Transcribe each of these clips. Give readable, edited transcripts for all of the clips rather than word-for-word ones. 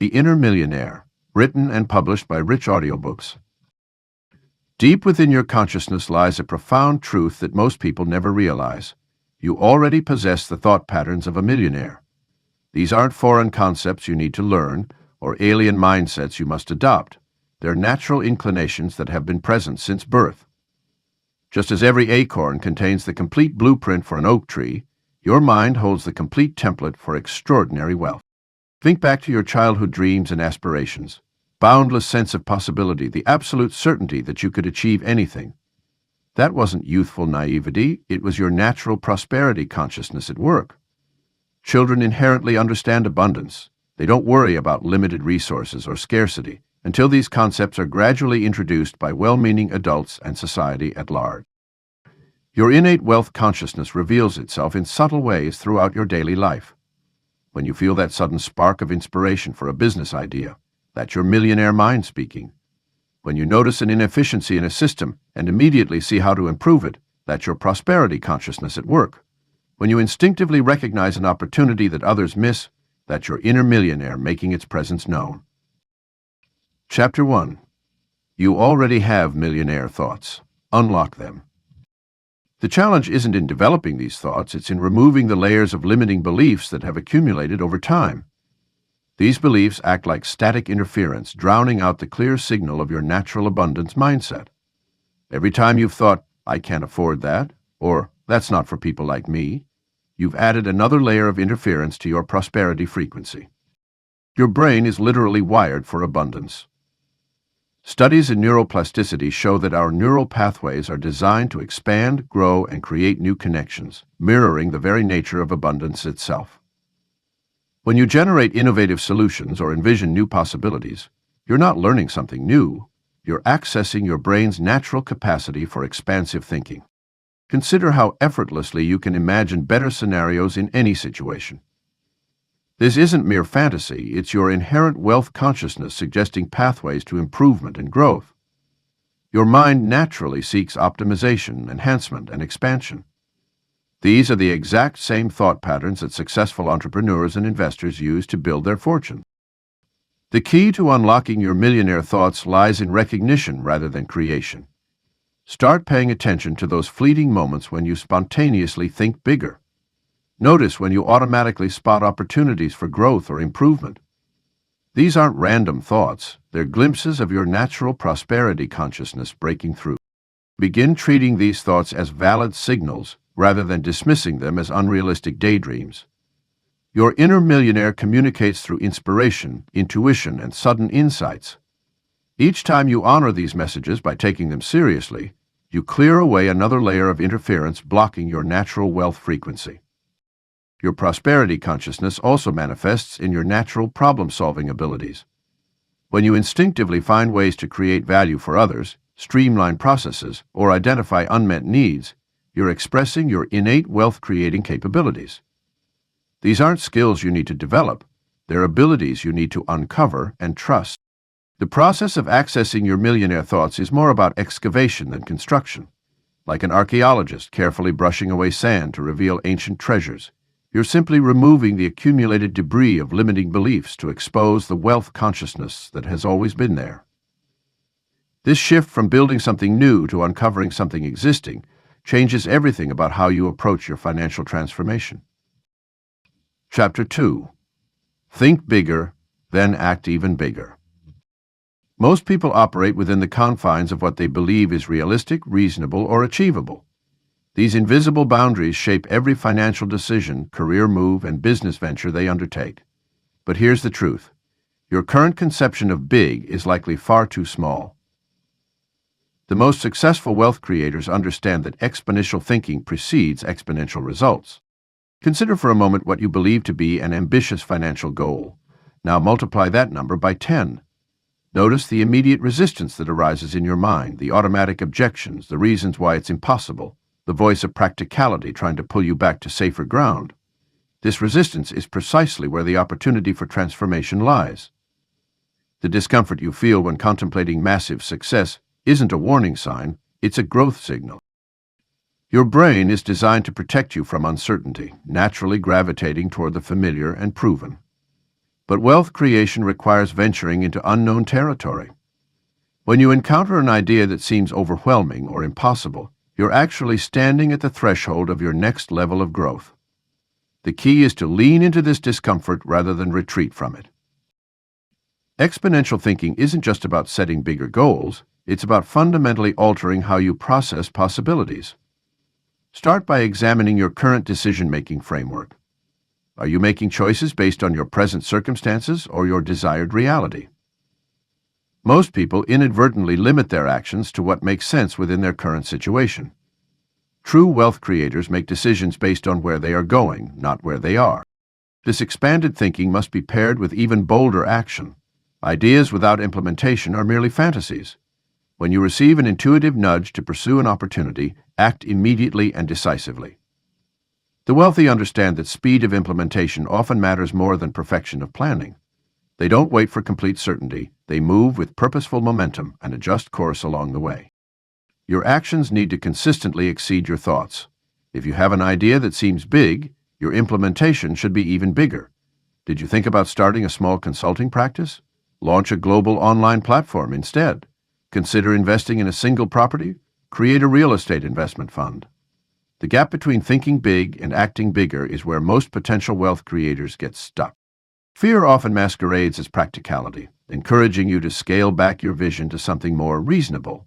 The Inner Millionaire, written and published by Rich Audiobooks. Deep within your consciousness lies a profound truth that most people never realize. You already possess the thought patterns of a millionaire. These aren't foreign concepts you need to learn or alien mindsets you must adopt. They're natural inclinations that have been present since birth. Just as every acorn contains the complete blueprint for an oak tree, your mind holds the complete template for extraordinary wealth. Think back to your childhood dreams and aspirations. Boundless sense of possibility, the absolute certainty that you could achieve anything. That wasn't youthful naivety, it was your natural prosperity consciousness at work. Children inherently understand abundance. They don't worry about limited resources or scarcity until these concepts are gradually introduced by well-meaning adults and society at large. Your innate wealth consciousness reveals itself in subtle ways throughout your daily life. When you feel that sudden spark of inspiration for a business idea, that's your millionaire mind speaking. When you notice an inefficiency in a system and immediately see how to improve it, that's your prosperity consciousness at work. When you instinctively recognize an opportunity that others miss, that's your inner millionaire making its presence known. Chapter 1. You already have millionaire thoughts. Unlock them. The challenge isn't in developing these thoughts, it's in removing the layers of limiting beliefs that have accumulated over time. These beliefs act like static interference, drowning out the clear signal of your natural abundance mindset. Every time you've thought, I can't afford that, or that's not for people like me, you've added another layer of interference to your prosperity frequency. Your brain is literally wired for abundance. Studies in neuroplasticity show that our neural pathways are designed to expand, grow, and create new connections, mirroring the very nature of abundance itself. When you generate innovative solutions or envision new possibilities, you're not learning something new, you're accessing your brain's natural capacity for expansive thinking. Consider how effortlessly you can imagine better scenarios in any situation. This isn't mere fantasy, it's your inherent wealth consciousness suggesting pathways to improvement and growth. Your mind naturally seeks optimization, enhancement, and expansion. These are the exact same thought patterns that successful entrepreneurs and investors use to build their fortune. The key to unlocking your millionaire thoughts lies in recognition rather than creation. Start paying attention to those fleeting moments when you spontaneously think bigger. Notice when you automatically spot opportunities for growth or improvement. These aren't random thoughts, they're glimpses of your natural prosperity consciousness breaking through. Begin treating these thoughts as valid signals rather than dismissing them as unrealistic daydreams. Your inner millionaire communicates through inspiration, intuition, and sudden insights. Each time you honor these messages by taking them seriously, you clear away another layer of interference blocking your natural wealth frequency. Your prosperity consciousness also manifests in your natural problem-solving abilities. When you instinctively find ways to create value for others, streamline processes, or identify unmet needs, you're expressing your innate wealth-creating capabilities. These aren't skills you need to develop, they're abilities you need to uncover and trust. The process of accessing your millionaire thoughts is more about excavation than construction. Like an archaeologist carefully brushing away sand to reveal ancient treasures, you're simply removing the accumulated debris of limiting beliefs to expose the wealth consciousness that has always been there. This shift from building something new to uncovering something existing changes everything about how you approach your financial transformation. Chapter 2. Think bigger, then act even bigger. Most people operate within the confines of what they believe is realistic, reasonable, or achievable. These invisible boundaries shape every financial decision, career move, and business venture they undertake. But here's the truth. Your current conception of big is likely far too small. The most successful wealth creators understand that exponential thinking precedes exponential results. Consider for a moment what you believe to be an ambitious financial goal. Now multiply that number by 10. Notice the immediate resistance that arises in your mind, the automatic objections, the reasons why it's impossible, the voice of practicality trying to pull you back to safer ground. This resistance is precisely where the opportunity for transformation lies. The discomfort you feel when contemplating massive success isn't a warning sign, it's a growth signal. Your brain is designed to protect you from uncertainty, naturally gravitating toward the familiar and proven. But wealth creation requires venturing into unknown territory. When you encounter an idea that seems overwhelming or impossible, you're actually standing at the threshold of your next level of growth. The key is to lean into this discomfort rather than retreat from it. Exponential thinking isn't just about setting bigger goals, it's about fundamentally altering how you process possibilities. Start by examining your current decision-making framework. Are you making choices based on your present circumstances or your desired reality? Most people inadvertently limit their actions to what makes sense within their current situation. True wealth creators make decisions based on where they are going, not where they are. This expanded thinking must be paired with even bolder action. Ideas without implementation are merely fantasies. When you receive an intuitive nudge to pursue an opportunity, act immediately and decisively. The wealthy understand that speed of implementation often matters more than perfection of planning. They don't wait for complete certainty. They move with purposeful momentum and adjust course along the way. Your actions need to consistently exceed your thoughts. If you have an idea that seems big, your implementation should be even bigger. Did you think about starting a small consulting practice? Launch a global online platform instead. Consider investing in a single property? Create a real estate investment fund. The gap between thinking big and acting bigger is where most potential wealth creators get stuck. Fear often masquerades as practicality, encouraging you to scale back your vision to something more reasonable.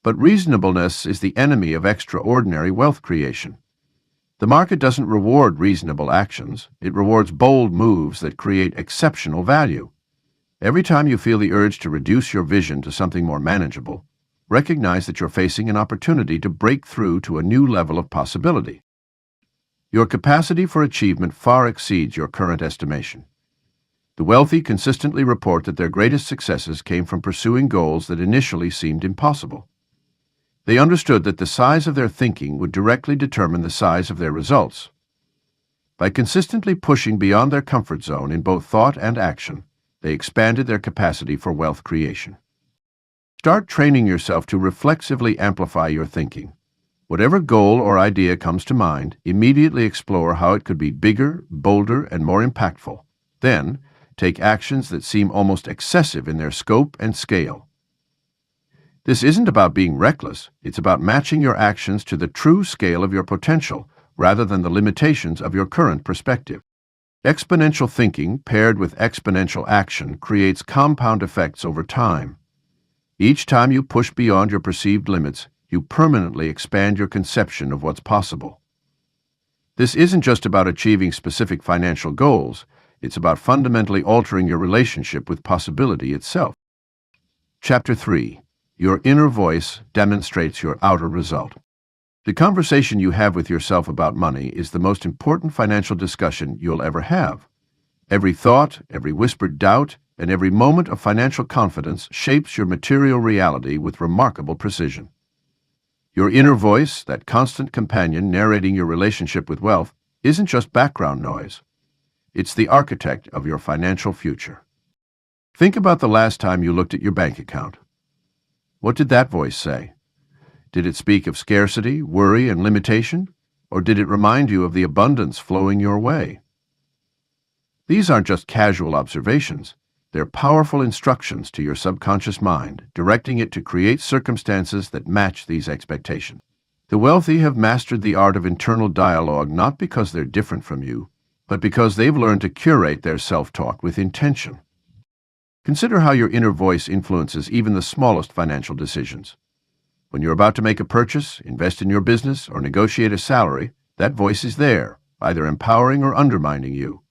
But reasonableness is the enemy of extraordinary wealth creation. The market doesn't reward reasonable actions, it rewards bold moves that create exceptional value. Every time you feel the urge to reduce your vision to something more manageable, recognize that you're facing an opportunity to break through to a new level of possibility. Your capacity for achievement far exceeds your current estimation. The wealthy consistently report that their greatest successes came from pursuing goals that initially seemed impossible. They understood that the size of their thinking would directly determine the size of their results. By consistently pushing beyond their comfort zone in both thought and action, they expanded their capacity for wealth creation. Start training yourself to reflexively amplify your thinking. Whatever goal or idea comes to mind, immediately explore how it could be bigger, bolder, and more impactful. Then, take actions that seem almost excessive in their scope and scale. This isn't about being reckless, it's about matching your actions to the true scale of your potential rather than the limitations of your current perspective. Exponential thinking paired with exponential action creates compound effects over time. Each time you push beyond your perceived limits, you permanently expand your conception of what's possible. This isn't just about achieving specific financial goals, it's about fundamentally altering your relationship with possibility itself. Chapter 3. Your inner voice demonstrates your outer result. The conversation you have with yourself about money is the most important financial discussion you'll ever have. Every thought, every whispered doubt, and every moment of financial confidence shapes your material reality with remarkable precision. Your inner voice, that constant companion narrating your relationship with wealth, isn't just background noise. It's the architect of your financial future. Think about the last time you looked at your bank account. What did that voice say? Did it speak of scarcity, worry, and limitation? Or did it remind you of the abundance flowing your way? These aren't just casual observations. They're powerful instructions to your subconscious mind, directing it to create circumstances that match these expectations. The wealthy have mastered the art of internal dialogue not because they're different from you, but because they've learned to curate their self-talk with intention. Consider how your inner voice influences even the smallest financial decisions. When you're about to make a purchase, invest in your business, or negotiate a salary, that voice is there, either empowering or undermining you.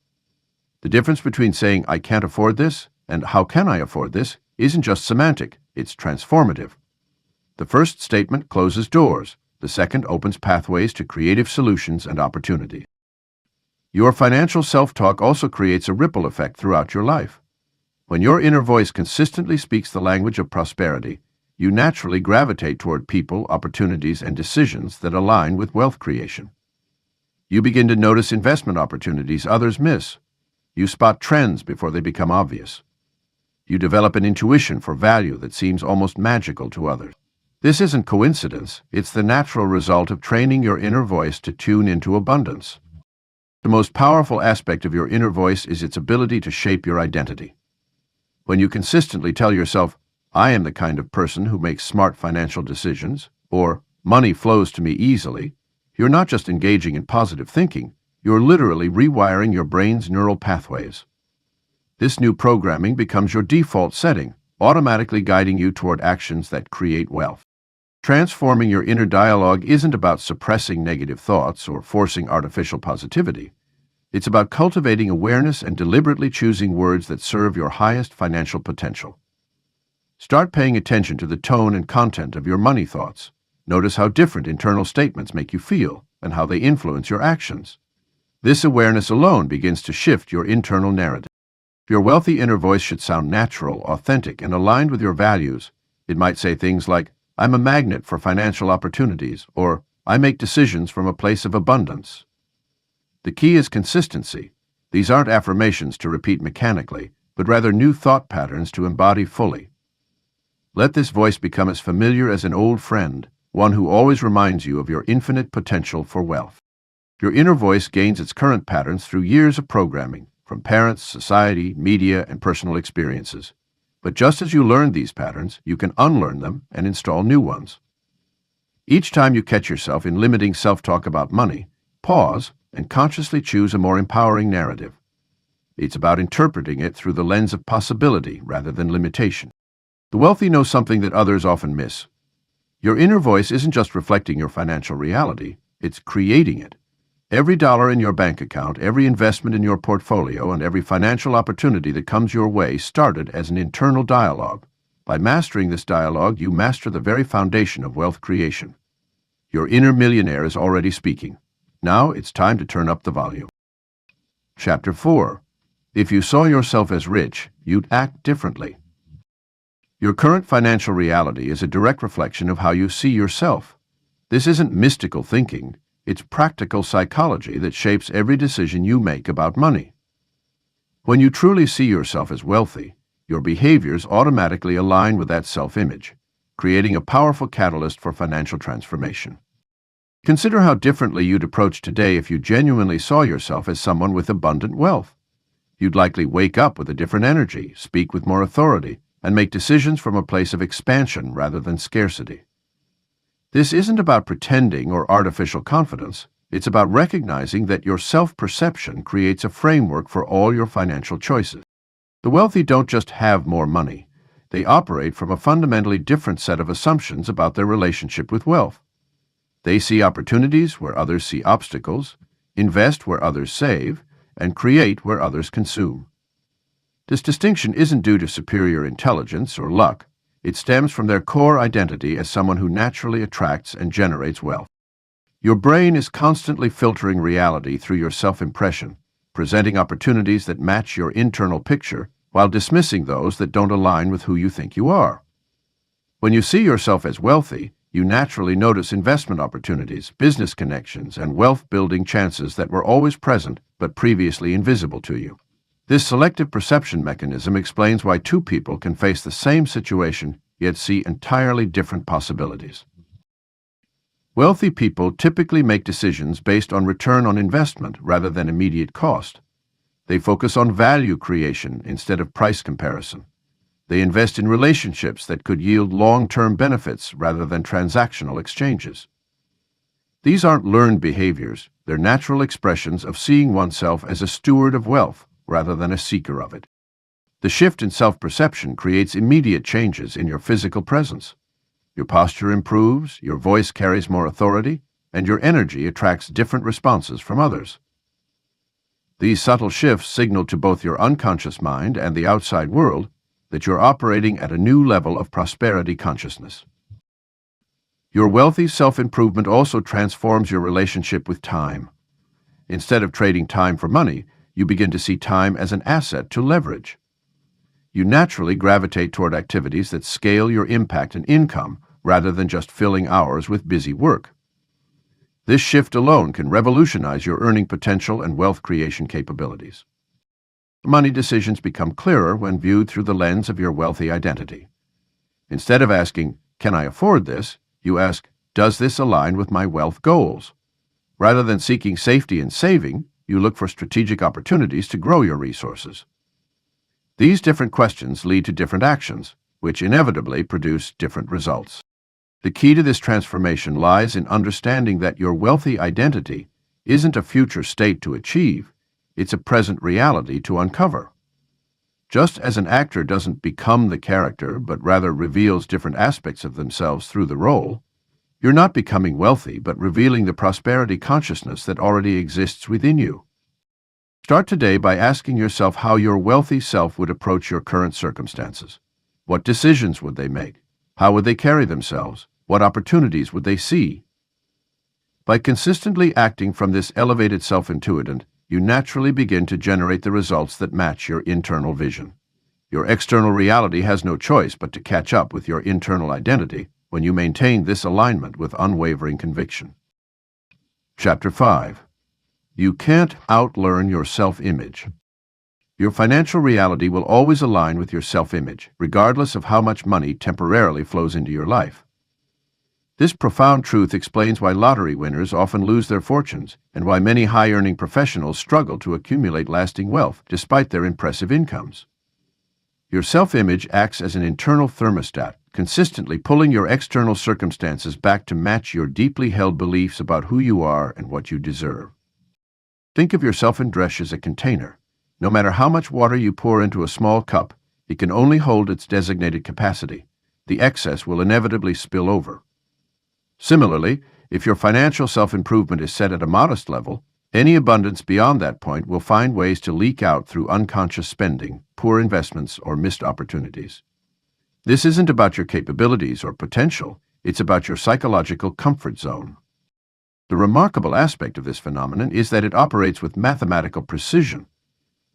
The difference between saying, "I can't afford this," and "How can I afford this?" isn't just semantic, it's transformative. The first statement closes doors, the second opens pathways to creative solutions and opportunity. Your financial self-talk also creates a ripple effect throughout your life. When your inner voice consistently speaks the language of prosperity, you naturally gravitate toward people, opportunities, and decisions that align with wealth creation. You begin to notice investment opportunities others miss. You spot trends before they become obvious. You develop an intuition for value that seems almost magical to others. This isn't coincidence, it's the natural result of training your inner voice to tune into abundance. The most powerful aspect of your inner voice is its ability to shape your identity. When you consistently tell yourself, I am the kind of person who makes smart financial decisions, or money flows to me easily, you're not just engaging in positive thinking, you're literally rewiring your brain's neural pathways. This new programming becomes your default setting, automatically guiding you toward actions that create wealth. Transforming your inner dialogue isn't about suppressing negative thoughts or forcing artificial positivity. It's about cultivating awareness and deliberately choosing words that serve your highest financial potential. Start paying attention to the tone and content of your money thoughts. Notice how different internal statements make you feel and how they influence your actions. This awareness alone begins to shift your internal narrative. Your wealthy inner voice should sound natural, authentic, and aligned with your values. It might say things like, I'm a magnet for financial opportunities, or I make decisions from a place of abundance. The key is consistency. These aren't affirmations to repeat mechanically, but rather new thought patterns to embody fully. Let this voice become as familiar as an old friend, one who always reminds you of your infinite potential for wealth. Your inner voice gains its current patterns through years of programming, from parents, society, media, and personal experiences. But just as you learn these patterns, you can unlearn them and install new ones. Each time you catch yourself in limiting self-talk about money, pause and consciously choose a more empowering narrative. It's about interpreting it through the lens of possibility rather than limitation. The wealthy know something that others often miss. Your inner voice isn't just reflecting your financial reality, it's creating it. Every dollar in your bank account, every investment in your portfolio, and every financial opportunity that comes your way started as an internal dialogue. By mastering this dialogue, you master the very foundation of wealth creation. Your inner millionaire is already speaking. Now it's time to turn up the volume. Chapter 4. If you saw yourself as rich, you'd act differently. Your current financial reality is a direct reflection of how you see yourself. This isn't mystical thinking. It's practical psychology that shapes every decision you make about money. When you truly see yourself as wealthy, your behaviors automatically align with that self-image, creating a powerful catalyst for financial transformation. Consider how differently you'd approach today if you genuinely saw yourself as someone with abundant wealth. You'd likely wake up with a different energy, speak with more authority, and make decisions from a place of expansion rather than scarcity. This isn't about pretending or artificial confidence. It's about recognizing that your self-perception creates a framework for all your financial choices. The wealthy don't just have more money. They operate from a fundamentally different set of assumptions about their relationship with wealth. They see opportunities where others see obstacles, invest where others save, and create where others consume. This distinction isn't due to superior intelligence or luck. It stems from their core identity as someone who naturally attracts and generates wealth. Your brain is constantly filtering reality through your self-impression, presenting opportunities that match your internal picture while dismissing those that don't align with who you think you are. When you see yourself as wealthy, you naturally notice investment opportunities, business connections, and wealth-building chances that were always present but previously invisible to you. This selective perception mechanism explains why two people can face the same situation yet see entirely different possibilities. Wealthy people typically make decisions based on return on investment rather than immediate cost. They focus on value creation instead of price comparison. They invest in relationships that could yield long-term benefits rather than transactional exchanges. These aren't learned behaviors, they're natural expressions of seeing oneself as a steward of wealth rather than a seeker of it. The shift in self-perception creates immediate changes in your physical presence. Your posture improves, your voice carries more authority, and your energy attracts different responses from others. These subtle shifts signal to both your unconscious mind and the outside world that you're operating at a new level of prosperity consciousness. Your wealthy self-improvement also transforms your relationship with time. Instead of trading time for money, you begin to see time as an asset to leverage. You naturally gravitate toward activities that scale your impact and income rather than just filling hours with busy work. This shift alone can revolutionize your earning potential and wealth creation capabilities. Money decisions become clearer when viewed through the lens of your wealthy identity. Instead of asking, "Can I afford this?" you ask, "Does this align with my wealth goals?" Rather than seeking safety and saving, you look for strategic opportunities to grow your resources. These different questions lead to different actions, which inevitably produce different results. The key to this transformation lies in understanding that your wealthy identity isn't a future state to achieve, it's a present reality to uncover. Just as an actor doesn't become the character, but rather reveals different aspects of themselves through the role, you're not becoming wealthy, but revealing the prosperity consciousness that already exists within you. Start today by asking yourself how your wealthy self would approach your current circumstances. What decisions would they make? How would they carry themselves? What opportunities would they see? By consistently acting from this elevated self-intuitant, you naturally begin to generate the results that match your internal vision. Your external reality has no choice but to catch up with your internal identity when you maintain this alignment with unwavering conviction. Chapter 5. You can't outlearn your self-image. Your financial reality will always align with your self-image, regardless of how much money temporarily flows into your life. This profound truth explains why lottery winners often lose their fortunes and why many high-earning professionals struggle to accumulate lasting wealth despite their impressive incomes. Your self-image acts as an internal thermostat, consistently pulling your external circumstances back to match your deeply held beliefs about who you are and what you deserve. Think of your self-image as a container. No matter how much water you pour into a small cup, it can only hold its designated capacity. The excess will inevitably spill over. Similarly, if your financial self-improvement is set at a modest level, any abundance beyond that point will find ways to leak out through unconscious spending, poor investments, or missed opportunities. This isn't about your capabilities or potential, it's about your psychological comfort zone. The remarkable aspect of this phenomenon is that it operates with mathematical precision.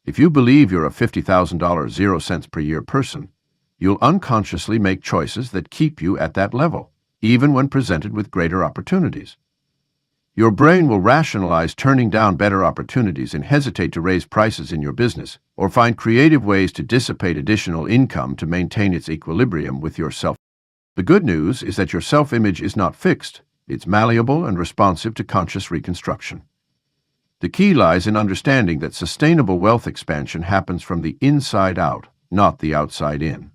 If you believe you're a $50,000 0 cents per year person, you'll unconsciously make choices that keep you at that level, even when presented with greater opportunities. Your brain will rationalize turning down better opportunities and hesitate to raise prices in your business, or find creative ways to dissipate additional income to maintain its equilibrium with yourself. The good news is that your self-image is not fixed. It's malleable and responsive to conscious reconstruction. The key lies in understanding that sustainable wealth expansion happens from the inside out, not the outside in.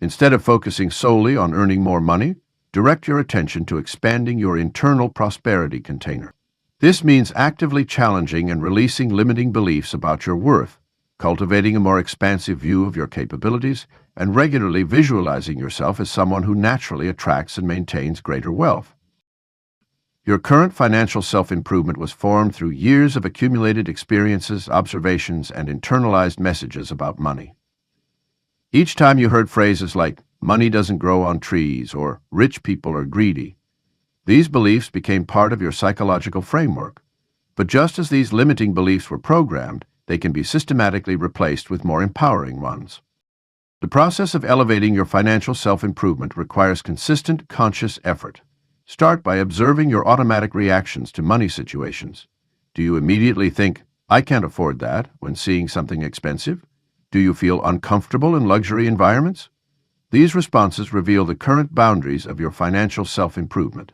Instead of focusing solely on earning more money, direct your attention to expanding your internal prosperity container. This means actively challenging and releasing limiting beliefs about your worth, cultivating a more expansive view of your capabilities, and regularly visualizing yourself as someone who naturally attracts and maintains greater wealth. Your current financial self-improvement was formed through years of accumulated experiences, observations, and internalized messages about money. Each time you heard phrases like, "money doesn't grow on trees," or "rich people are greedy," these beliefs became part of your psychological framework. But just as these limiting beliefs were programmed, they can be systematically replaced with more empowering ones. The process of elevating your financial self-improvement requires consistent, conscious effort. Start by observing your automatic reactions to money situations. Do you immediately think, "I can't afford that," when seeing something expensive? Do you feel uncomfortable in luxury environments? These responses reveal the current boundaries of your financial self-improvement.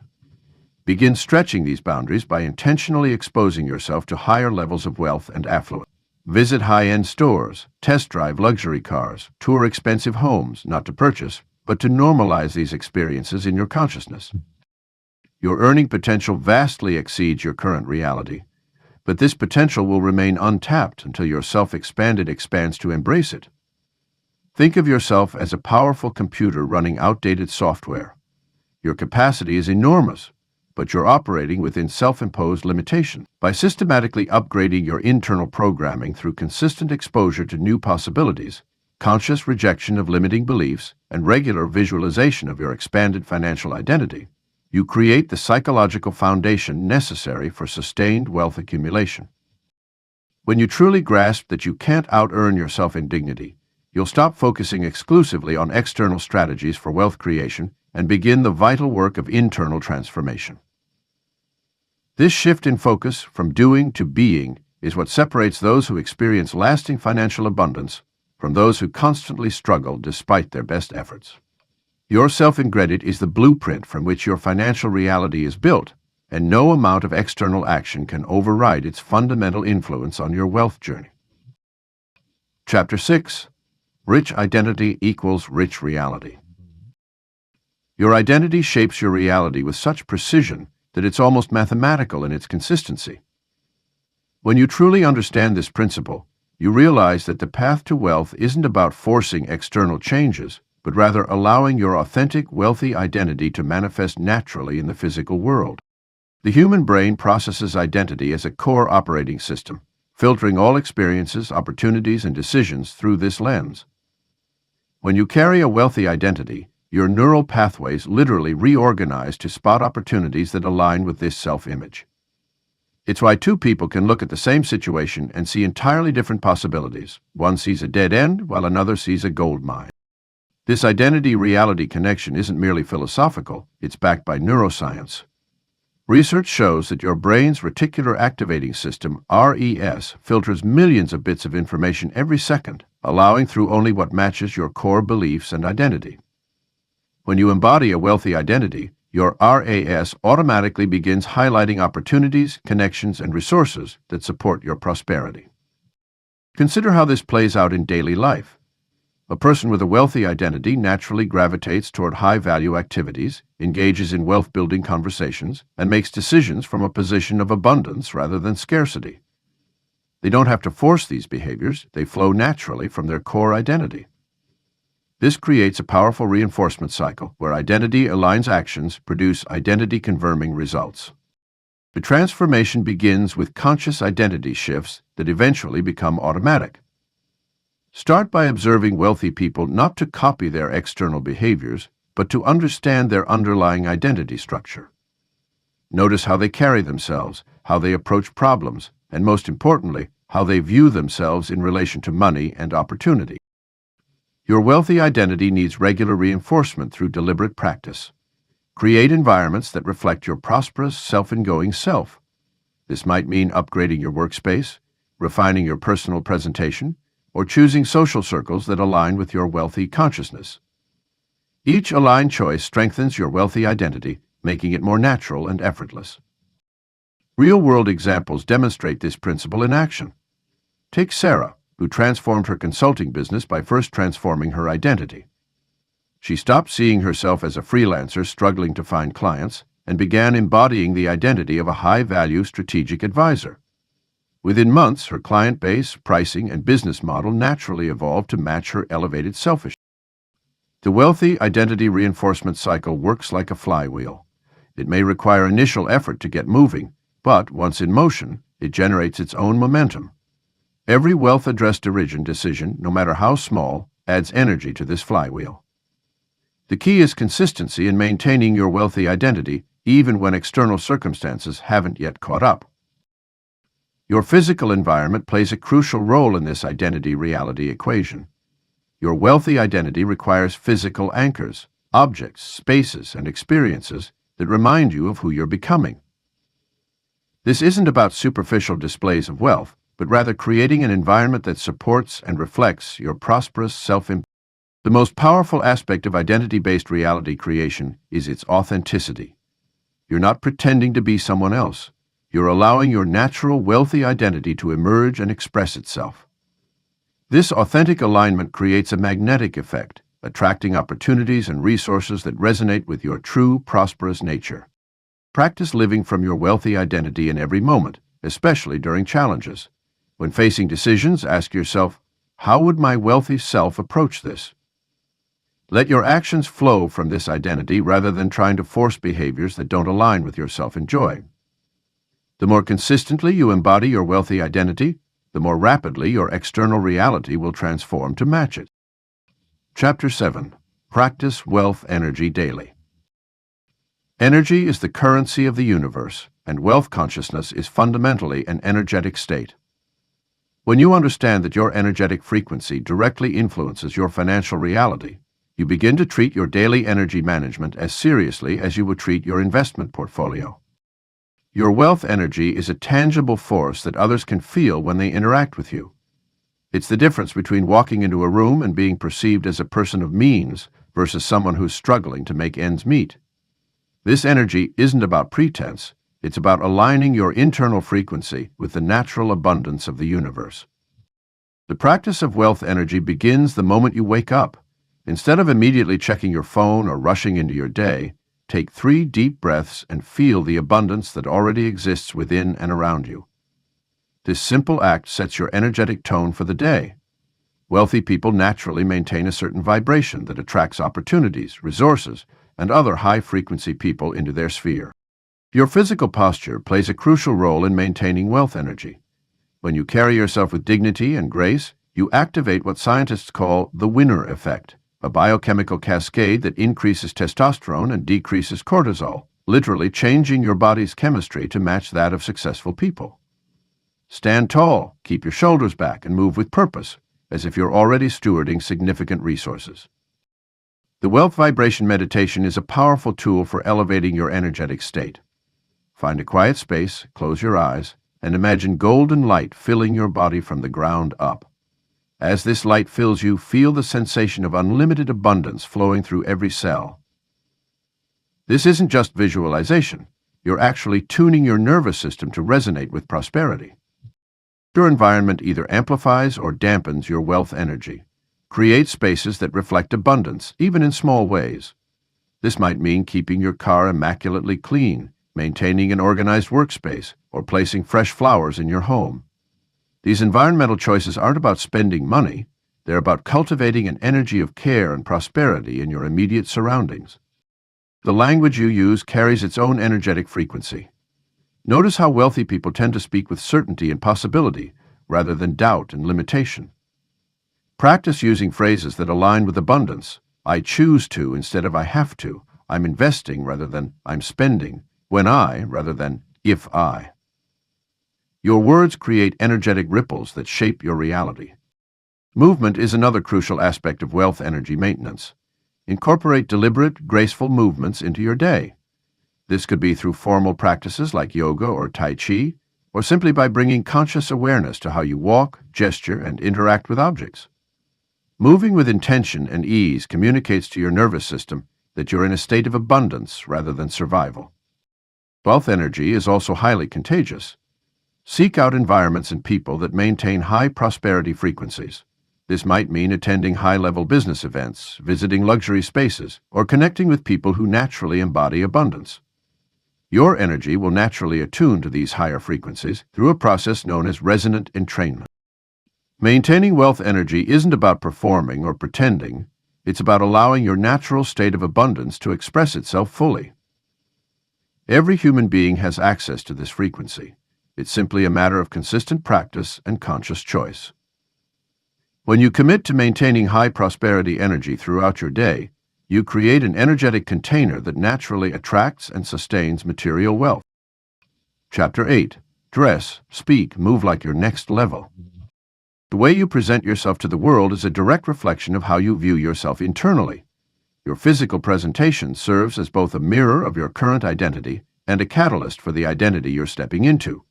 Begin stretching these boundaries by intentionally exposing yourself to higher levels of wealth and affluence. Visit high-end stores, test drive luxury cars, tour expensive homes, not to purchase, but to normalize these experiences in your consciousness. Your earning potential vastly exceeds your current reality, but this potential will remain untapped until your self-expanded expands to embrace it. Think of yourself as a powerful computer running outdated software. Your capacity is enormous, but you're operating within self-imposed limitations. By systematically upgrading your internal programming through consistent exposure to new possibilities, conscious rejection of limiting beliefs, and regular visualization of your expanded financial identity, you create the psychological foundation necessary for sustained wealth accumulation. When you truly grasp that you can't out-earn yourself in dignity, you'll stop focusing exclusively on external strategies for wealth creation and begin the vital work of internal transformation. This shift in focus from doing to being is what separates those who experience lasting financial abundance from those who constantly struggle despite their best efforts. Your self-ingredient is the blueprint from which your financial reality is built, and no amount of external action can override its fundamental influence on your wealth journey. Chapter 6. Rich Identity Equals Rich Reality. Your identity shapes your reality with such precision that it's almost mathematical in its consistency. When you truly understand this principle, you realize that the path to wealth isn't about forcing external changes, but rather allowing your authentic, wealthy identity to manifest naturally in the physical world. The human brain processes identity as a core operating system, filtering all experiences, opportunities, and decisions through this lens. When you carry a wealthy identity, your neural pathways literally reorganize to spot opportunities that align with this self-image. It's why two people can look at the same situation and see entirely different possibilities. One sees a dead end, while another sees a gold mine. This identity-reality connection isn't merely philosophical, it's backed by neuroscience. Research shows that your brain's reticular activating system, RES, filters millions of bits of information every second, allowing through only what matches your core beliefs and identity. When you embody a wealthy identity, your RAS automatically begins highlighting opportunities, connections, and resources that support your prosperity. Consider how this plays out in daily life. A person with a wealthy identity naturally gravitates toward high-value activities, engages in wealth-building conversations, and makes decisions from a position of abundance rather than scarcity. They don't have to force these behaviors, they flow naturally from their core identity. This creates a powerful reinforcement cycle where identity aligns actions produce identity-confirming results. The transformation begins with conscious identity shifts that eventually become automatic. Start by observing wealthy people not to copy their external behaviors, but to understand their underlying identity structure. Notice how they carry themselves, how they approach problems, and most importantly, how they view themselves in relation to money and opportunity. Your wealthy identity needs regular reinforcement through deliberate practice. Create environments that reflect your prosperous, self-going self. This might mean upgrading your workspace, refining your personal presentation, or choosing social circles that align with your wealthy consciousness. Each aligned choice strengthens your wealthy identity, making it more natural and effortless. Real-world examples demonstrate this principle in action. Take Sarah, who transformed her consulting business by first transforming her identity. She stopped seeing herself as a freelancer struggling to find clients and began embodying the identity of a high-value strategic advisor. Within months, her client base, pricing, and business model naturally evolved to match her elevated selfishness. The wealthy identity reinforcement cycle works like a flywheel. It may require initial effort to get moving, but once in motion, it generates its own momentum. Every wealth-addressed decision, no matter how small, adds energy to this flywheel. The key is consistency in maintaining your wealthy identity, even when external circumstances haven't yet caught up. Your physical environment plays a crucial role in this identity-reality equation. Your wealthy identity requires physical anchors, objects, spaces, and experiences that remind you of who you're becoming. This isn't about superficial displays of wealth, but rather creating an environment that supports and reflects your prosperous self-image. The most powerful aspect of identity-based reality creation is its authenticity. You're not pretending to be someone else. You're allowing your natural, wealthy identity to emerge and express itself. This authentic alignment creates a magnetic effect, attracting opportunities and resources that resonate with your true, prosperous nature. Practice living from your wealthy identity in every moment, especially during challenges. When facing decisions, ask yourself, how would my wealthy self approach this? Let your actions flow from this identity rather than trying to force behaviors that don't align with your self-enjoy. The more consistently you embody your wealthy identity, the more rapidly your external reality will transform to match it. Chapter 7. Practice Wealth Energy Daily. Energy is the currency of the universe, and wealth consciousness is fundamentally an energetic state. When you understand that your energetic frequency directly influences your financial reality, you begin to treat your daily energy management as seriously as you would treat your investment portfolio. Your wealth energy is a tangible force that others can feel when they interact with you. It's the difference between walking into a room and being perceived as a person of means versus someone who's struggling to make ends meet. This energy isn't about pretense, It's about aligning your internal frequency with the natural abundance of the universe. The practice of wealth energy begins the moment you wake up. Instead of immediately checking your phone or rushing into your day, take 3 deep breaths and feel the abundance that already exists within and around you. This simple act sets your energetic tone for the day. Wealthy people naturally maintain a certain vibration that attracts opportunities, resources, and other high-frequency people into their sphere. Your physical posture plays a crucial role in maintaining wealth energy. When you carry yourself with dignity and grace, you activate what scientists call the winner effect, a biochemical cascade that increases testosterone and decreases cortisol, literally changing your body's chemistry to match that of successful people. Stand tall, keep your shoulders back, and move with purpose, as if you're already stewarding significant resources. The Wealth Vibration Meditation is a powerful tool for elevating your energetic state. Find a quiet space, close your eyes, and imagine golden light filling your body from the ground up. As this light fills you, feel the sensation of unlimited abundance flowing through every cell. This isn't just visualization. You're actually tuning your nervous system to resonate with prosperity. Your environment either amplifies or dampens your wealth energy. Create spaces that reflect abundance, even in small ways. This might mean keeping your car immaculately clean, maintaining an organized workspace, or placing fresh flowers in your home. These environmental choices aren't about spending money. They're about cultivating an energy of care and prosperity in your immediate surroundings. The language you use carries its own energetic frequency. Notice how wealthy people tend to speak with certainty and possibility, rather than doubt and limitation. Practice using phrases that align with abundance. I choose to instead of I have to. I'm investing rather than I'm spending. When I rather than if I. Your words create energetic ripples that shape your reality. Movement is another crucial aspect of wealth energy maintenance. Incorporate deliberate, graceful movements into your day. This could be through formal practices like yoga or tai chi, or simply by bringing conscious awareness to how you walk, gesture, and interact with objects. Moving with intention and ease communicates to your nervous system that you're in a state of abundance rather than survival. Wealth energy is also highly contagious. Seek out environments and people that maintain high prosperity frequencies. This might mean attending high-level business events, visiting luxury spaces, or connecting with people who naturally embody abundance. Your energy will naturally attune to these higher frequencies through a process known as resonant entrainment. Maintaining wealth energy isn't about performing or pretending. It's about allowing your natural state of abundance to express itself fully. Every human being has access to this frequency. It's simply a matter of consistent practice and conscious choice. When you commit to maintaining high prosperity energy throughout your day, you create an energetic container that naturally attracts and sustains material wealth. Chapter 8. Dress, speak, move like your next level. The way you present yourself to the world is a direct reflection of how you view yourself internally. Your physical presentation serves as both a mirror of your current identity and a catalyst for the identity you're stepping into.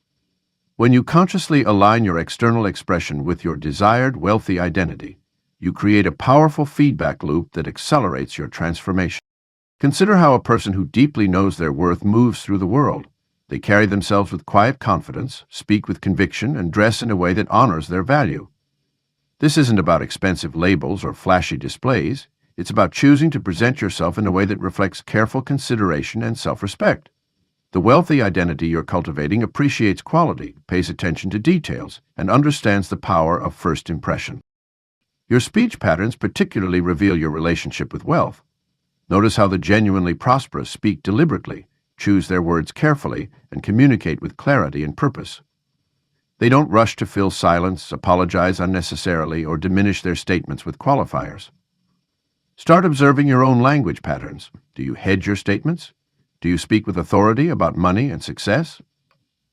When you consciously align your external expression with your desired wealthy identity, you create a powerful feedback loop that accelerates your transformation. Consider how a person who deeply knows their worth moves through the world. They carry themselves with quiet confidence, speak with conviction, and dress in a way that honors their value. This isn't about expensive labels or flashy displays. It's about choosing to present yourself in a way that reflects careful consideration and self-respect. The wealthy identity you're cultivating appreciates quality, pays attention to details, and understands the power of first impression. Your speech patterns particularly reveal your relationship with wealth. Notice how the genuinely prosperous speak deliberately, choose their words carefully, and communicate with clarity and purpose. They don't rush to fill silence, apologize unnecessarily, or diminish their statements with qualifiers. Start observing your own language patterns. Do you hedge your statements? Do you speak with authority about money and success?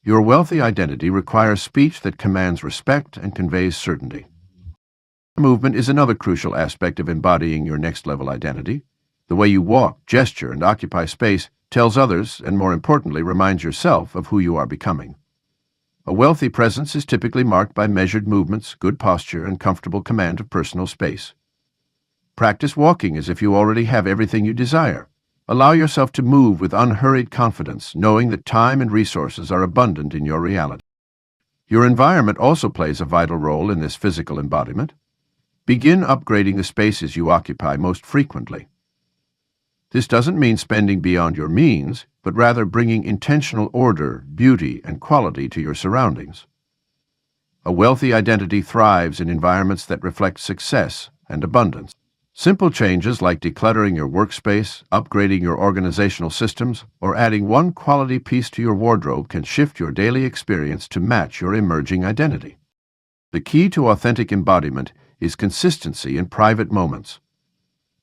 Your wealthy identity requires speech that commands respect and conveys certainty. Movement is another crucial aspect of embodying your next-level identity. The way you walk, gesture, and occupy space tells others, and more importantly, reminds yourself of who you are becoming. A wealthy presence is typically marked by measured movements, good posture, and comfortable command of personal space. Practice walking as if you already have everything you desire. Allow yourself to move with unhurried confidence, knowing that time and resources are abundant in your reality. Your environment also plays a vital role in this physical embodiment. Begin upgrading the spaces you occupy most frequently. This doesn't mean spending beyond your means, but rather bringing intentional order, beauty, and quality to your surroundings. A wealthy identity thrives in environments that reflect success and abundance. Simple changes like decluttering your workspace, upgrading your organizational systems, or adding one quality piece to your wardrobe can shift your daily experience to match your emerging identity. The key to authentic embodiment is consistency in private moments.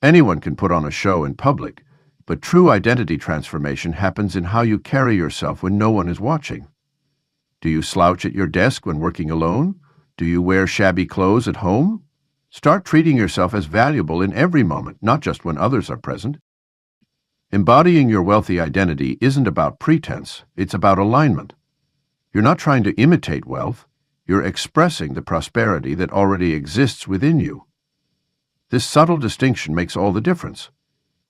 Anyone can put on a show in public, but true identity transformation happens in how you carry yourself when no one is watching. Do you slouch at your desk when working alone? Do you wear shabby clothes at home? Start treating yourself as valuable in every moment, not just when others are present. Embodying your wealthy identity isn't about pretense, it's about alignment. You're not trying to imitate wealth, you're expressing the prosperity that already exists within you. This subtle distinction makes all the difference.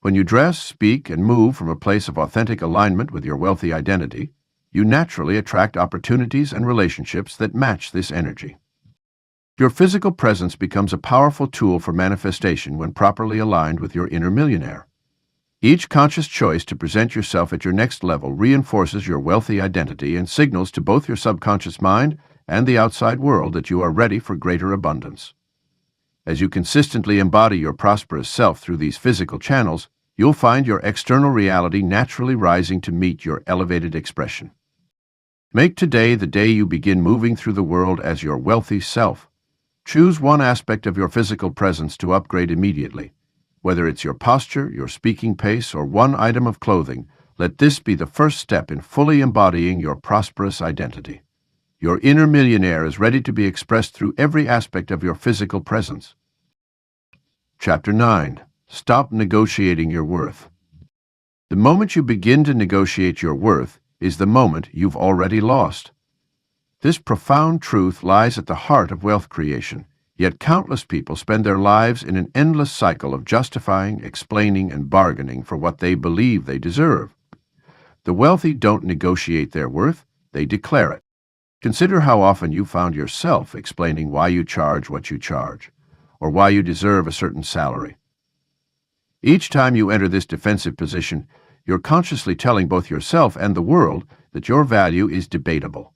When you dress, speak, and move from a place of authentic alignment with your wealthy identity, you naturally attract opportunities and relationships that match this energy. Your physical presence becomes a powerful tool for manifestation when properly aligned with your inner millionaire. Each conscious choice to present yourself at your next level reinforces your wealthy identity and signals to both your subconscious mind and the outside world that you are ready for greater abundance. As you consistently embody your prosperous self through these physical channels, you'll find your external reality naturally rising to meet your elevated expression. Make today the day you begin moving through the world as your wealthy self. Choose one aspect of your physical presence to upgrade immediately. Whether it's your posture, your speaking pace, or one item of clothing, let this be the first step in fully embodying your prosperous identity. Your inner millionaire is ready to be expressed through every aspect of your physical presence. Chapter 9. Stop negotiating your worth. The moment you begin to negotiate your worth is the moment you've already lost. This profound truth lies at the heart of wealth creation, yet countless people spend their lives in an endless cycle of justifying, explaining, and bargaining for what they believe they deserve. The wealthy don't negotiate their worth, they declare it. Consider how often you found yourself explaining why you charge what you charge, or why you deserve a certain salary. Each time you enter this defensive position, you're consciously telling both yourself and the world that your value is debatable.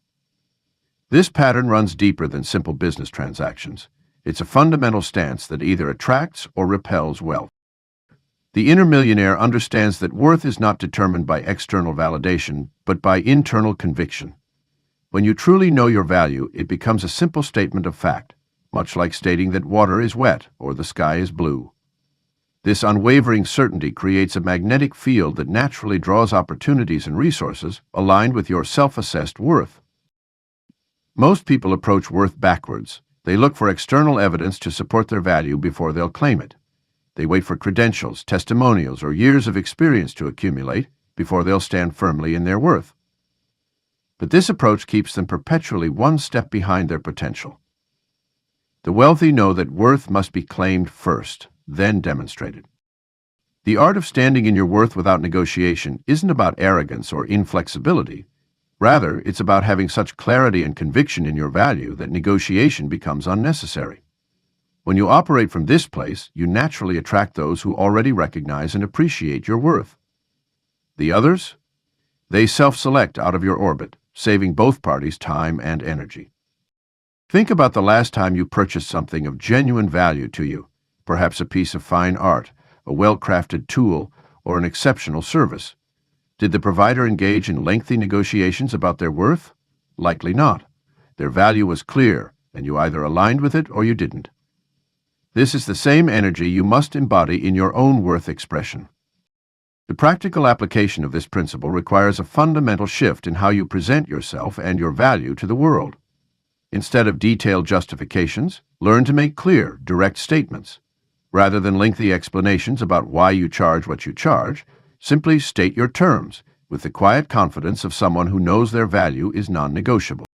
This pattern runs deeper than simple business transactions. It's a fundamental stance that either attracts or repels wealth. The inner millionaire understands that worth is not determined by external validation, but by internal conviction. When you truly know your value, it becomes a simple statement of fact, much like stating that water is wet or the sky is blue. This unwavering certainty creates a magnetic field that naturally draws opportunities and resources aligned with your self-assessed worth. Most people approach worth backwards. They look for external evidence to support their value before they'll claim it. They wait for credentials, testimonials, or years of experience to accumulate before they'll stand firmly in their worth. But this approach keeps them perpetually one step behind their potential. The wealthy know that worth must be claimed first, then demonstrated. The art of standing in your worth without negotiation isn't about arrogance or inflexibility. Rather, it's about having such clarity and conviction in your value that negotiation becomes unnecessary. When you operate from this place, you naturally attract those who already recognize and appreciate your worth. The others? They self-select out of your orbit, saving both parties time and energy. Think about the last time you purchased something of genuine value to you, perhaps a piece of fine art, a well-crafted tool, or an exceptional service. Did the provider engage in lengthy negotiations about their worth? Likely not. Their value was clear, and you either aligned with it or you didn't. This is the same energy you must embody in your own worth expression. The practical application of this principle requires a fundamental shift in how you present yourself and your value to the world. Instead of detailed justifications, learn to make clear, direct statements. Rather than lengthy explanations about why you charge what you charge, simply state your terms with the quiet confidence of someone who knows their value is non-negotiable.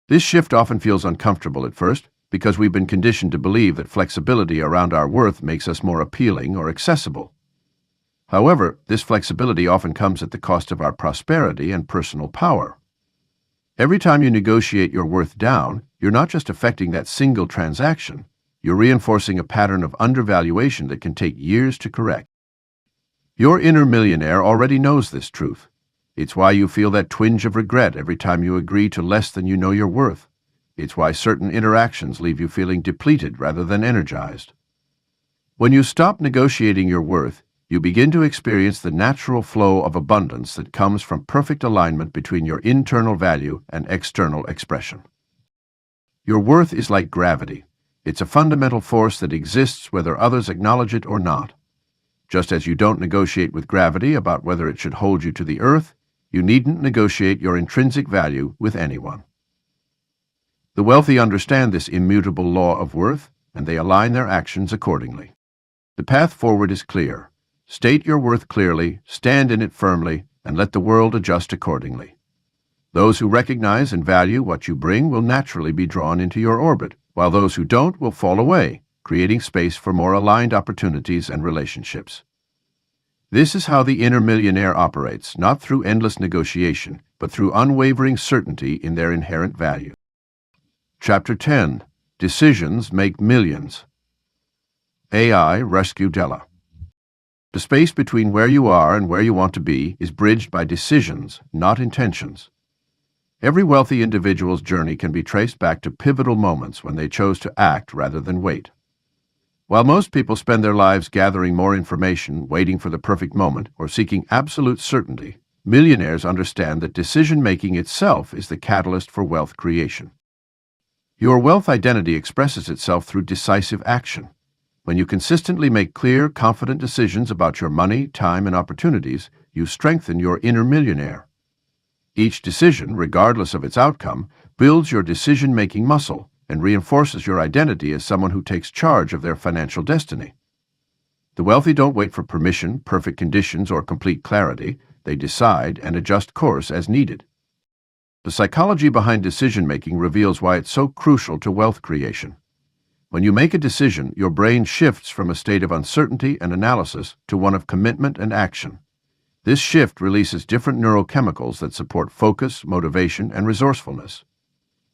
This shift often feels uncomfortable at first because we've been conditioned to believe that flexibility around our worth makes us more appealing or accessible. However, this flexibility often comes at the cost of our prosperity and personal power. Every time you negotiate your worth down, you're not just affecting that single transaction, you're reinforcing a pattern of undervaluation that can take years to correct. Your inner millionaire already knows this truth. It's why you feel that twinge of regret every time you agree to less than you know you're worth. It's why certain interactions leave you feeling depleted rather than energized. When you stop negotiating your worth, you begin to experience the natural flow of abundance that comes from perfect alignment between your internal value and external expression. Your worth is like gravity. It's a fundamental force that exists whether others acknowledge it or not. Just as you don't negotiate with gravity about whether it should hold you to the earth, you needn't negotiate your intrinsic value with anyone. The wealthy understand this immutable law of worth, and they align their actions accordingly. The path forward is clear. State your worth clearly, stand in it firmly, and let the world adjust accordingly. Those who recognize and value what you bring will naturally be drawn into your orbit, while those who don't will fall away, creating space for more aligned opportunities and relationships. This is how the inner millionaire operates, not through endless negotiation, but through unwavering certainty in their inherent value. Chapter 10. Decisions Make Millions. AI Rescue Della. The space between where you are and where you want to be is bridged by decisions, not intentions. Every wealthy individual's journey can be traced back to pivotal moments when they chose to act rather than wait. While most people spend their lives gathering more information, waiting for the perfect moment, or seeking absolute certainty, millionaires understand that decision-making itself is the catalyst for wealth creation. Your wealth identity expresses itself through decisive action. When you consistently make clear, confident decisions about your money, time, and opportunities, you strengthen your inner millionaire. Each decision, regardless of its outcome, builds your decision-making muscle and reinforces your identity as someone who takes charge of their financial destiny. The wealthy don't wait for permission, perfect conditions, or complete clarity. They decide and adjust course as needed. The psychology behind decision-making reveals why it's so crucial to wealth creation. When you make a decision, your brain shifts from a state of uncertainty and analysis to one of commitment and action. This shift releases different neurochemicals that support focus, motivation, and resourcefulness.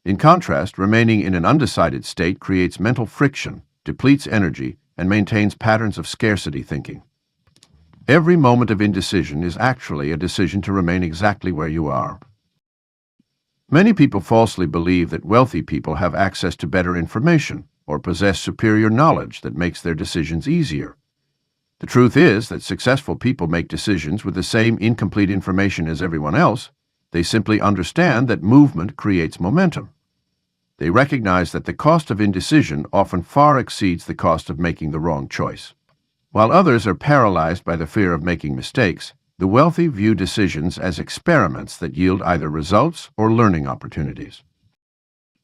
In contrast, remaining in an undecided state creates mental friction, depletes energy, and maintains patterns of scarcity thinking. Every moment of indecision is actually a decision to remain exactly where you are. Many people falsely believe that wealthy people have access to better information or possess superior knowledge that makes their decisions easier. The truth is that successful people make decisions with the same incomplete information as everyone else. They simply understand that movement creates momentum. They recognize that the cost of indecision often far exceeds the cost of making the wrong choice. While others are paralyzed by the fear of making mistakes, the wealthy view decisions as experiments that yield either results or learning opportunities.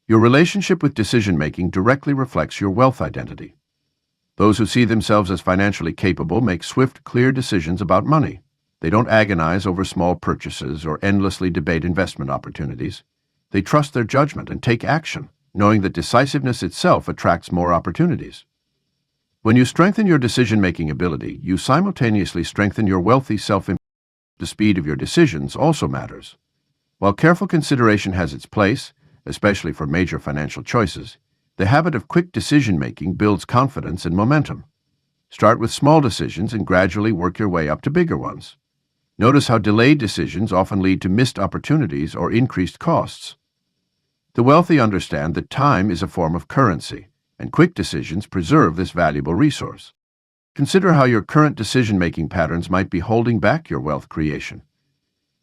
Your relationship with decision-making directly reflects your wealth identity. Those who see themselves as financially capable make swift, clear decisions about money. They don't agonize over small purchases or endlessly debate investment opportunities. They trust their judgment and take action, knowing that decisiveness itself attracts more opportunities. When you strengthen your decision-making ability, you simultaneously strengthen your wealthy self-image. The speed of your decisions also matters. While careful consideration has its place, especially for major financial choices, the habit of quick decision-making builds confidence and momentum. Start with small decisions and gradually work your way up to bigger ones. Notice how delayed decisions often lead to missed opportunities or increased costs. The wealthy understand that time is a form of currency, and quick decisions preserve this valuable resource. Consider how your current decision-making patterns might be holding back your wealth creation.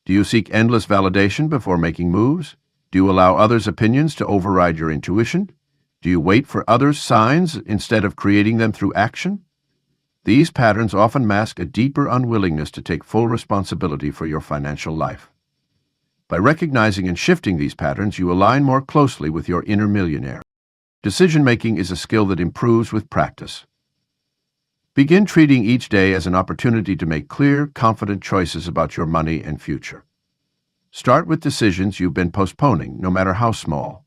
Do you seek endless validation before making moves? Do you allow others' opinions to override your intuition? Do you wait for others' signs instead of creating them through action? These patterns often mask a deeper unwillingness to take full responsibility for your financial life. By recognizing and shifting these patterns, you align more closely with your inner millionaire. Decision-making is a skill that improves with practice. Begin treating each day as an opportunity to make clear, confident choices about your money and future. Start with decisions you've been postponing, no matter how small.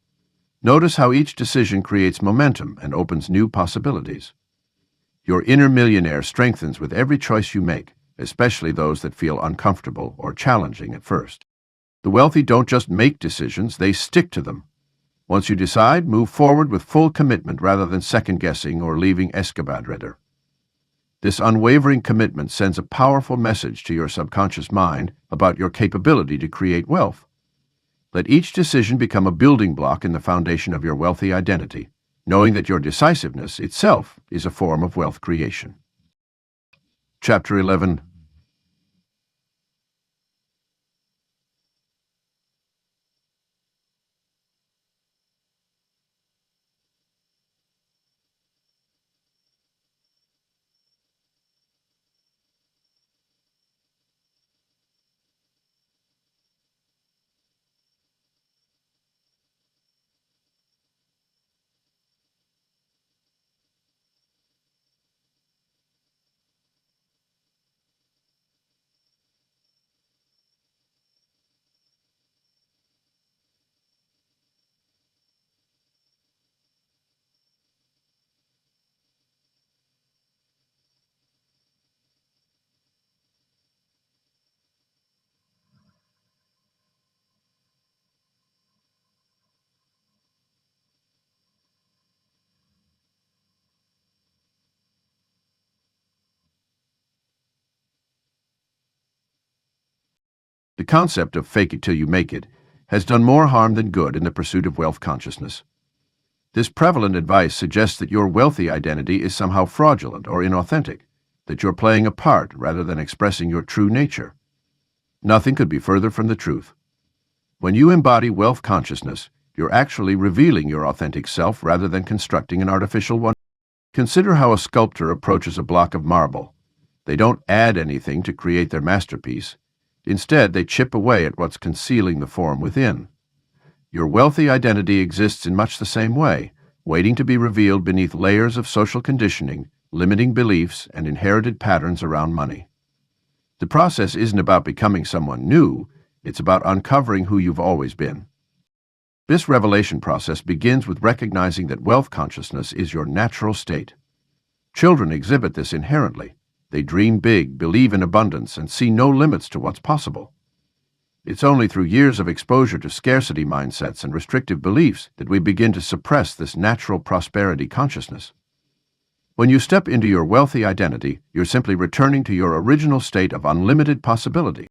Notice how each decision creates momentum and opens new possibilities. Your inner millionaire strengthens with every choice you make, especially those that feel uncomfortable or challenging at first. The wealthy don't just make decisions, they stick to them. Once you decide, move forward with full commitment rather than second-guessing or leaving escabadredder. This unwavering commitment sends a powerful message to your subconscious mind about your capability to create wealth. Let each decision become a building block in the foundation of your wealthy identity, knowing that your decisiveness itself is a form of wealth creation. Chapter 11. The concept of fake it till you make it has done more harm than good in the pursuit of wealth consciousness. This prevalent advice suggests that your wealthy identity is somehow fraudulent or inauthentic, that you're playing a part rather than expressing your true nature. Nothing could be further from the truth. When you embody wealth consciousness, you're actually revealing your authentic self rather than constructing an artificial one. Consider how a sculptor approaches a block of marble. They don't add anything to create their masterpiece. Instead, they chip away at what's concealing the form within. Your wealthy identity exists in much the same way, waiting to be revealed beneath layers of social conditioning, limiting beliefs, and inherited patterns around money. The process isn't about becoming someone new, it's about uncovering who you've always been. This revelation process begins with recognizing that wealth consciousness is your natural state. Children exhibit this inherently. They dream big, believe in abundance, and see no limits to what's possible. It's only through years of exposure to scarcity mindsets and restrictive beliefs that we begin to suppress this natural prosperity consciousness. When you step into your wealthy identity, you're simply returning to your original state of unlimited possibility.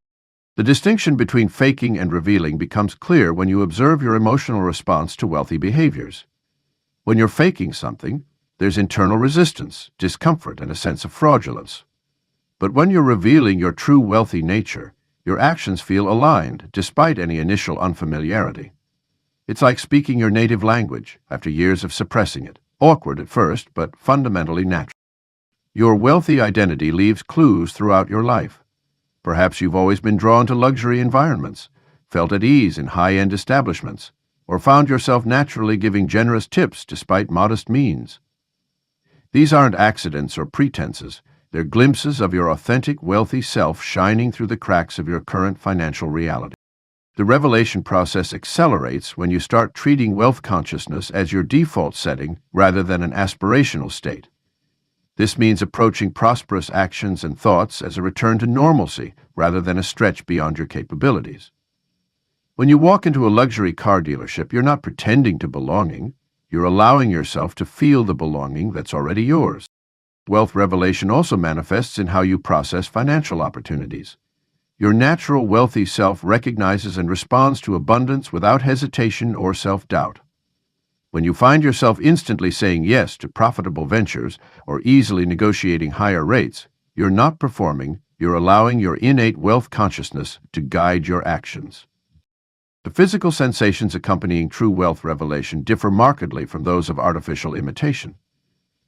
The distinction between faking and revealing becomes clear when you observe your emotional response to wealthy behaviors. When you're faking something, there's internal resistance, discomfort, and a sense of fraudulence. But when you're revealing your true wealthy nature, your actions feel aligned despite any initial unfamiliarity. It's like speaking your native language after years of suppressing it, awkward at first, but fundamentally natural. Your wealthy identity leaves clues throughout your life. Perhaps you've always been drawn to luxury environments, felt at ease in high-end establishments, or found yourself naturally giving generous tips despite modest means. These aren't accidents or pretenses. They're glimpses of your authentic, wealthy self shining through the cracks of your current financial reality. The revelation process accelerates when you start treating wealth consciousness as your default setting rather than an aspirational state. This means approaching prosperous actions and thoughts as a return to normalcy rather than a stretch beyond your capabilities. When you walk into a luxury car dealership, you're not pretending to belonging. You're allowing yourself to feel the belonging that's already yours. Wealth revelation also manifests in how you process financial opportunities. Your natural wealthy self recognizes and responds to abundance without hesitation or self-doubt. When you find yourself instantly saying yes to profitable ventures or easily negotiating higher rates, you're not performing, you're allowing your innate wealth consciousness to guide your actions. The physical sensations accompanying true wealth revelation differ markedly from those of artificial imitation.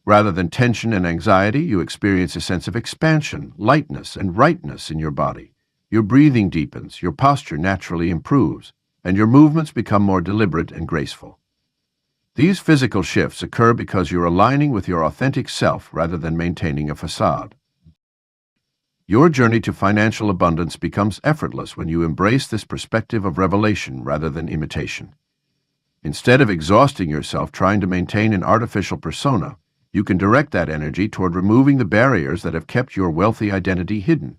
Rather than tension and anxiety, you experience a sense of expansion, lightness, and rightness in your body. Your breathing deepens, your posture naturally improves, and your movements become more deliberate and graceful. These physical shifts occur because you're aligning with your authentic self rather than maintaining a facade. Your journey to financial abundance becomes effortless when you embrace this perspective of revelation rather than imitation. Instead of exhausting yourself trying to maintain an artificial persona, you can direct that energy toward removing the barriers that have kept your wealthy identity hidden.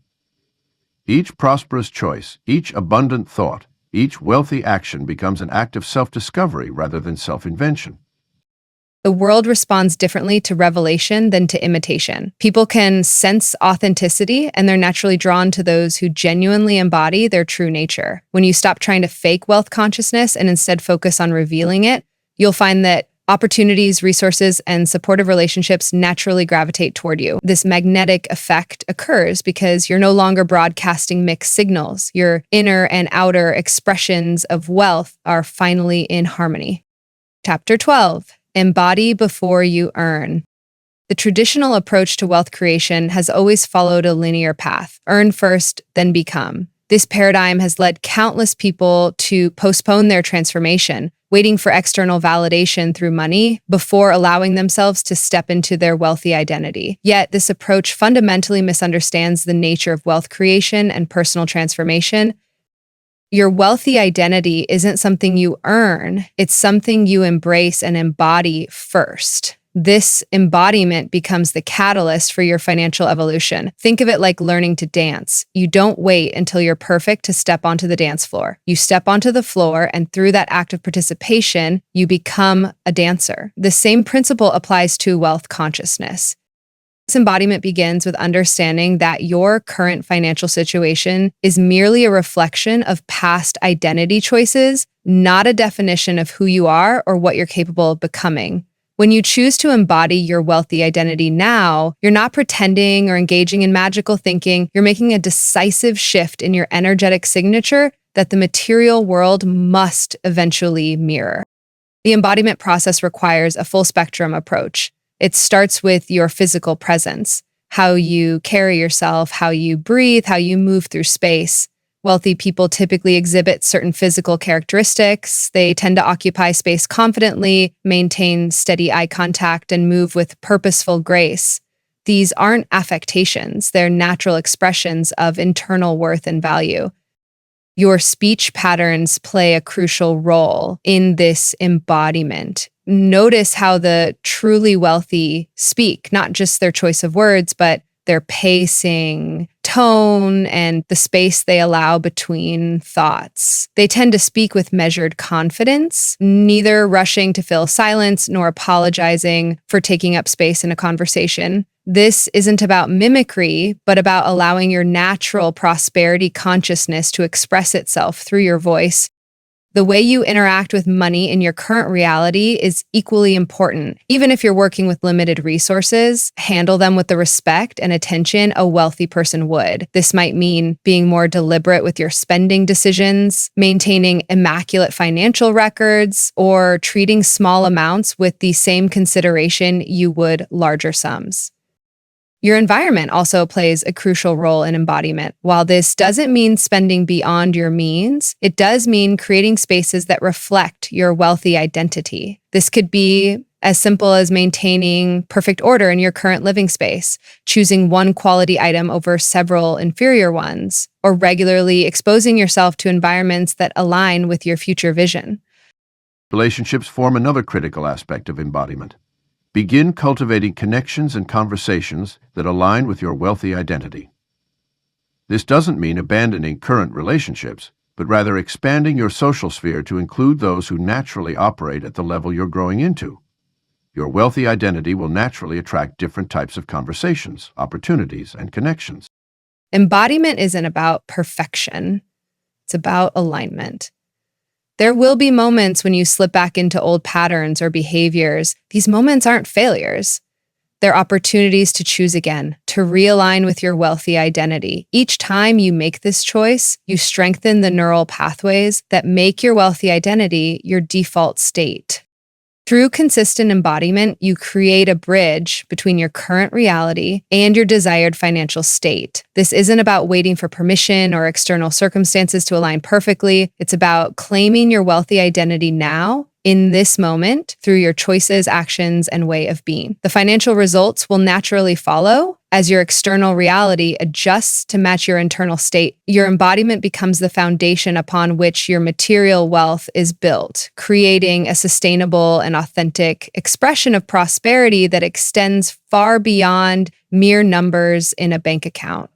Each prosperous choice, each abundant thought, each wealthy action becomes an act of self-discovery rather than self-invention. The world responds differently to revelation than to imitation. People can sense authenticity, and they're naturally drawn to those who genuinely embody their true nature. When you stop trying to fake wealth consciousness and instead focus on revealing it, you'll find that opportunities, resources, and supportive relationships naturally gravitate toward you. This magnetic effect occurs because you're no longer broadcasting mixed signals. Your inner and outer expressions of wealth are finally in harmony. Chapter 12. Embody before you earn. The traditional approach to wealth creation has always followed a linear path: earn first, then become. This paradigm has led countless people to postpone their transformation, waiting for external validation through money before allowing themselves to step into their wealthy identity. Yet, this approach fundamentally misunderstands the nature of wealth creation and personal transformation. Your wealthy identity isn't something you earn, it's something you embrace and embody first. This embodiment becomes the catalyst for your financial evolution. Think of it like learning to dance. You don't wait until you're perfect to step onto the dance floor. You step onto the floor, and through that act of participation, you become a dancer. The same principle applies to wealth consciousness. This embodiment begins with understanding that your current financial situation is merely a reflection of past identity choices, not a definition of who you are or what you're capable of becoming. When you choose to embody your wealthy identity now, you're not pretending or engaging in magical thinking. You're making a decisive shift in your energetic signature that the material world must eventually mirror. The embodiment process requires a full spectrum approach. It starts with your physical presence, how you carry yourself, how you breathe, how you move through space. Wealthy people typically exhibit certain physical characteristics. They tend to occupy space confidently, maintain steady eye contact, and move with purposeful grace. These aren't affectations, they're natural expressions of internal worth and value. Your speech patterns play a crucial role in this embodiment. Notice how the truly wealthy speak, not just their choice of words, but their pacing, tone, and the space they allow between thoughts. They tend to speak with measured confidence, neither rushing to fill silence nor apologizing for taking up space in a conversation. This isn't about mimicry, but about allowing your natural prosperity consciousness to express itself through your voice. The way you interact with money in your current reality is equally important. Even if you're working with limited resources, handle them with the respect and attention a wealthy person would. This might mean being more deliberate with your spending decisions, maintaining immaculate financial records, or treating small amounts with the same consideration you would larger sums. Your environment also plays a crucial role in embodiment. While this doesn't mean spending beyond your means, it does mean creating spaces that reflect your wealthy identity. This could be as simple as maintaining perfect order in your current living space, choosing one quality item over several inferior ones, or regularly exposing yourself to environments that align with your future vision. Relationships form another critical aspect of embodiment. Begin cultivating connections and conversations that align with your wealthy identity. This doesn't mean abandoning current relationships, but rather expanding your social sphere to include those who naturally operate at the level you're growing into. Your wealthy identity will naturally attract different types of conversations, opportunities, and connections. Embodiment isn't about perfection. It's about alignment. There will be moments when you slip back into old patterns or behaviors. These moments aren't failures. They're opportunities to choose again, to realign with your wealthy identity. Each time you make this choice, you strengthen the neural pathways that make your wealthy identity your default state. Through consistent embodiment, you create a bridge between your current reality and your desired financial state. This isn't about waiting for permission or external circumstances to align perfectly. It's about claiming your wealthy identity now, in this moment, through your choices, actions, and way of being. The financial results will naturally follow as your external reality adjusts to match your internal state. Your embodiment becomes the foundation upon which your material wealth is built, creating a sustainable and authentic expression of prosperity that extends far beyond mere numbers in a bank account.